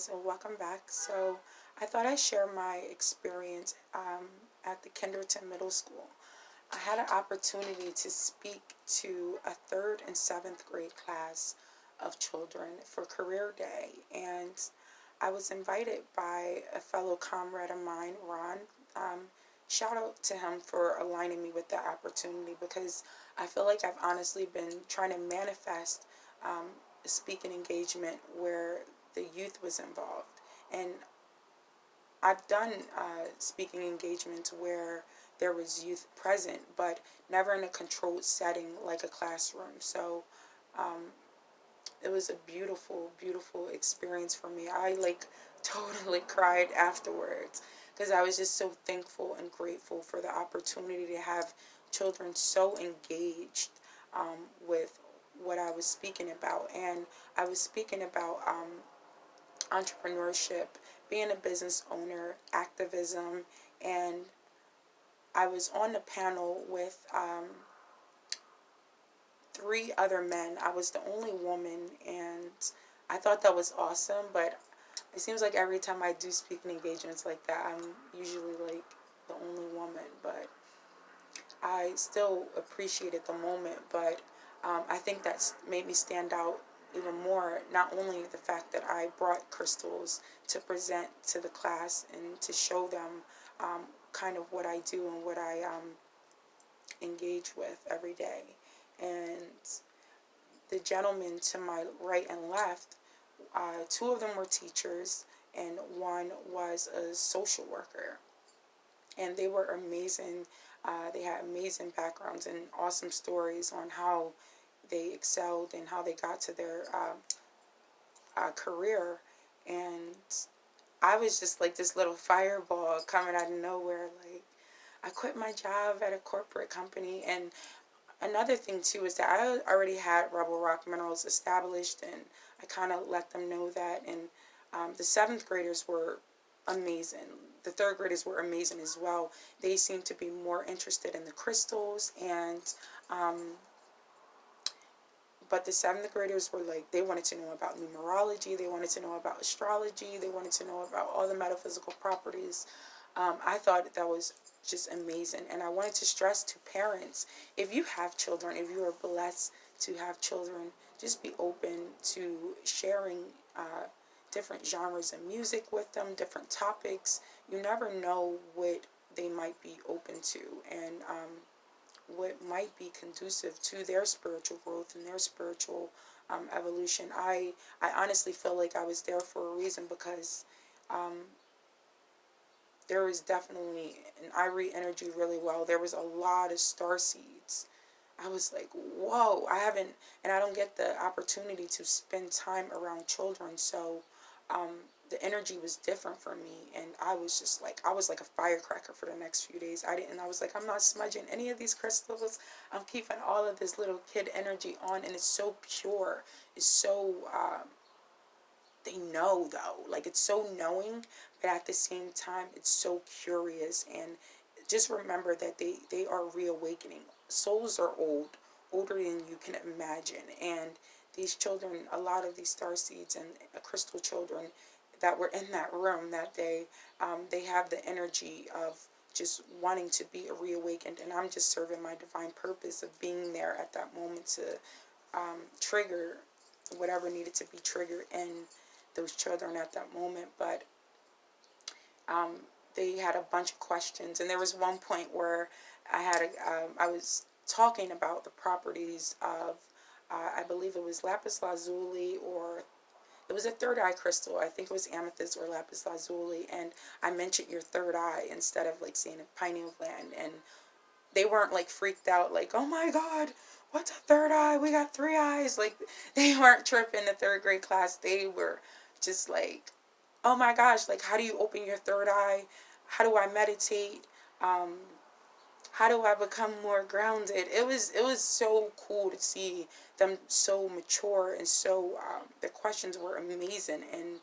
guys, and welcome back. So, I thought I'd share my experience at the Kinderton Middle School. I had an opportunity to speak to a third and seventh grade class of children for Career Day, and I was invited by a fellow comrade of mine, Ron. Um, Shout out to him for aligning me with that opportunity because I feel like I've honestly been trying to manifest um, a speaking engagement where the youth was involved. And I've done speaking engagements where there was youth present, but never in a controlled setting like a classroom. So um, it was a beautiful, beautiful experience for me. I totally cried afterwards because I was just so thankful and grateful for the opportunity to have children so engaged with what I was speaking about. And I was speaking about entrepreneurship, being a business owner, activism, and I was on the panel with three other men. I was the only woman, and I thought that was awesome. But it seems like every time I do speaking engagements like that, I'm usually like the only woman. But I still appreciated the moment. But I think that's made me stand out even more. Not only the fact that I brought crystals to present to the class and to show them kind of what I do and what I engage with every day. And the gentlemen to my right and left, two of them were teachers and one was a social worker. And they were amazing. They had amazing backgrounds and awesome stories on how they excelled and how they got to their career. And I was just like this little fireball coming out of nowhere. Like, I quit my job at a corporate company. And another thing too is that I already had Rebel Rock Minerals established, and I kind of let them know that. And the seventh graders were amazing. The third graders were amazing as well. They seemed to be more interested in the crystals, and um, but the seventh graders were like, they wanted to know about numerology, they wanted to know about astrology, they wanted to know about all the metaphysical properties. I thought that was just amazing. And I wanted to stress to parents, if you have children, if you are blessed to have children, just be open to sharing different genres of music with them, different topics. You never know what they might be open to, and what might be conducive to their spiritual growth and their spiritual evolution. I honestly feel like I was there for a reason because um, there was definitely, and I read energy really well, there was a lot of star seeds. I was like, whoa, I haven't, and I don't get the opportunity to spend time around children, so um, the energy was different for me, and I was just like, I was like a firecracker for the next few days. I was like, I'm not smudging any of these crystals. I'm keeping all of this little kid energy on, and it's so pure. It's so, they know though, like it's so knowing, but at the same time, it's so curious. And just remember that they are reawakening. Souls are old, older than you can imagine. And these children, a lot of these star seeds and crystal children that were in that room that day, they have the energy of just wanting to be reawakened. And I'm just serving my divine purpose of being there at that moment to trigger whatever needed to be triggered in those children at that moment. But um, they had a bunch of questions, and there was one point where I was talking about the properties of I believe it was lapis lazuli, or it was a third eye crystal. I think it was amethyst or lapis lazuli, and I mentioned your third eye instead of like saying a pineal gland. And they weren't like freaked out like, oh my god, what's a third eye, we got three eyes. Like, they weren't tripping. The third grade class, they were just like, oh my gosh, like, how do you open your third eye, how do I meditate, um how do I become more grounded. It was so cool to see them so mature, and so the questions were amazing. And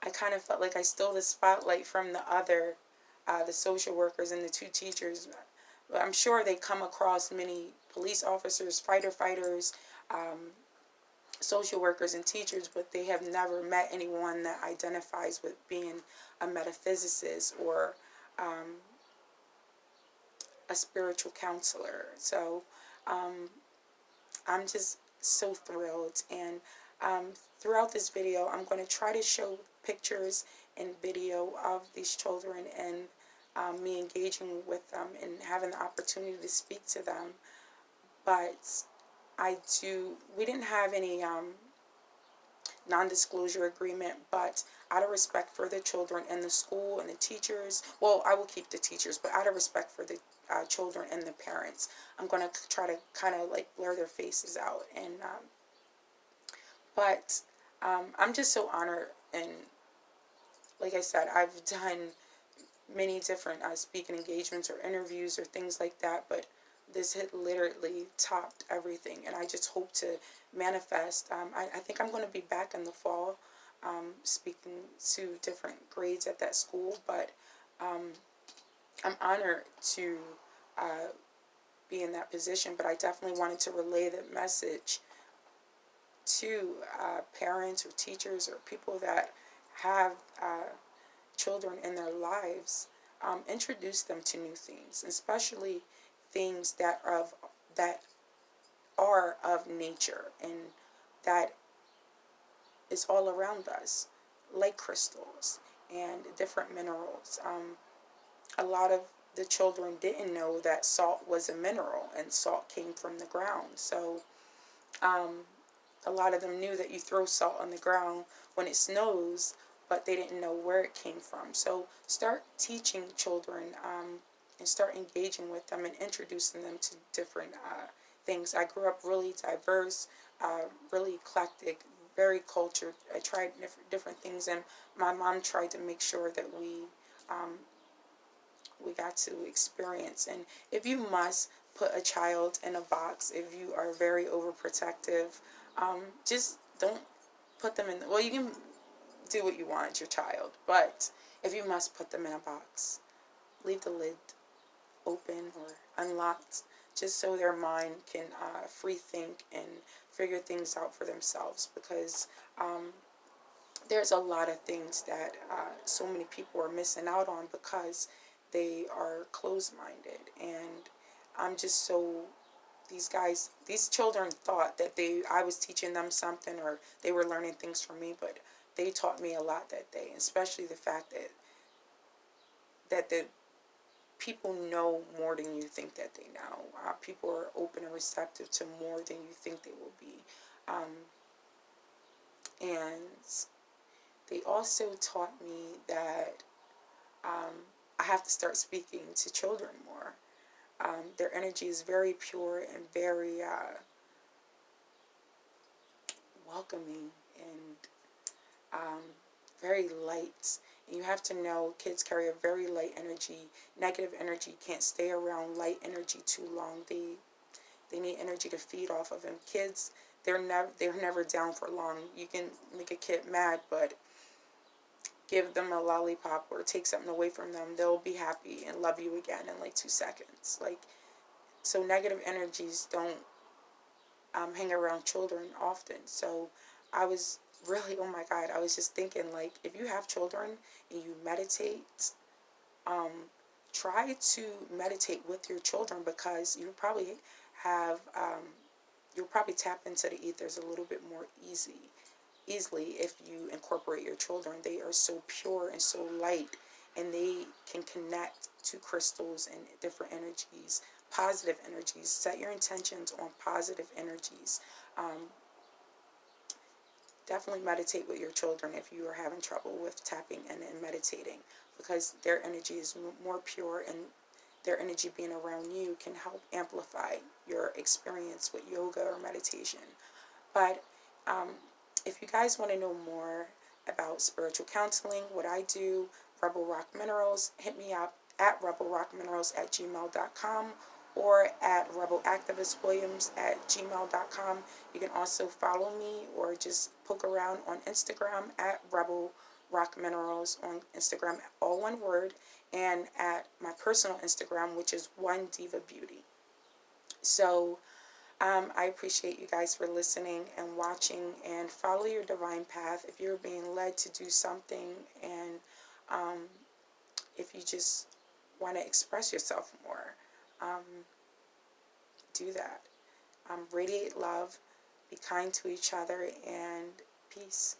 I kind of felt like I stole the spotlight from the social workers and the two teachers. I'm sure they come across many police officers, fighter fighters, um, social workers and teachers, but they have never met anyone that identifies with being a metaphysicist or a spiritual counselor. So I'm just so thrilled. And throughout this video, I'm going to try to show pictures and video of these children and me engaging with them and having the opportunity to speak to them. But we didn't have any non-disclosure agreement, but out of respect for the children and the school and the teachers, well, I will keep the teachers, but out of respect for the children and the parents, I'm going to try to kind of like blur their faces out. And but I'm just so honored, and like I said, I've done many different speaking engagements or interviews or things like that, but this hit literally topped everything, and I just hope to manifest. I think I'm going to be back in the fall speaking to different grades at that school, but I'm honored to be in that position, but I definitely wanted to relay the message to parents or teachers or people that have children in their lives. Introduce them to new things, especially things that are of nature and that is all around us, like crystals and different minerals. A lot of the children didn't know that salt was a mineral and salt came from the ground. So a lot of them knew that you throw salt on the ground when it snows, but they didn't know where it came from. So start teaching children and start engaging with them and introducing them to different things. I grew up really diverse, really eclectic, very cultured. I tried different things, and my mom tried to make sure that we got to experience. And if you must put a child in a box, if you are very overprotective, just don't put them in. Well, you can do what you want, it's your child, but if you must put them in a box, leave the lid open or unlocked, just so their mind can free think and figure things out for themselves, because there's a lot of things that so many people are missing out on because they are closed-minded. And I'm just so, these children thought that I was teaching them something or they were learning things from me, but they taught me a lot that day, especially the fact that the people know more than you think that they know. People are open and receptive to more than you think they will be. And they also taught me that I have to start speaking to children more. Their energy is very pure and very welcoming and very light. And you have to know kids carry a very light energy. Negative energy can't stay around light energy too long. They need energy to feed off of. And kids, they're never down for long. You can make a kid mad, but give them a lollipop or take something away from them, they'll be happy and love you again in like 2 seconds. Like, so negative energies don't hang around children often. So I was really, oh my God, I was just thinking, like, if you have children and you meditate, try to meditate with your children, because you probably have you'll probably tap into the ethers a little bit more easily if you incorporate your children. They are so pure and so light, and they can connect to crystals and different energies, positive energies. Set your intentions on positive energies. Definitely meditate with your children if you are having trouble with tapping in and meditating, because their energy is more pure, and their energy being around you can help amplify your experience with yoga or meditation. But if you guys want to know more about spiritual counseling, what I do, Rebel Rock Minerals, hit me up at rebelrockminerals@gmail.com or at rebelactivistwilliams@gmail.com. You can also follow me or just poke around on Instagram at Rebel Rock Minerals on Instagram, all one word, and at my personal Instagram, which is One Diva Beauty. So I appreciate you guys for listening and watching, and follow your divine path. If you're being led to do something, and um, if you just want to express yourself more, um, do that. Radiate love, be kind to each other, and peace.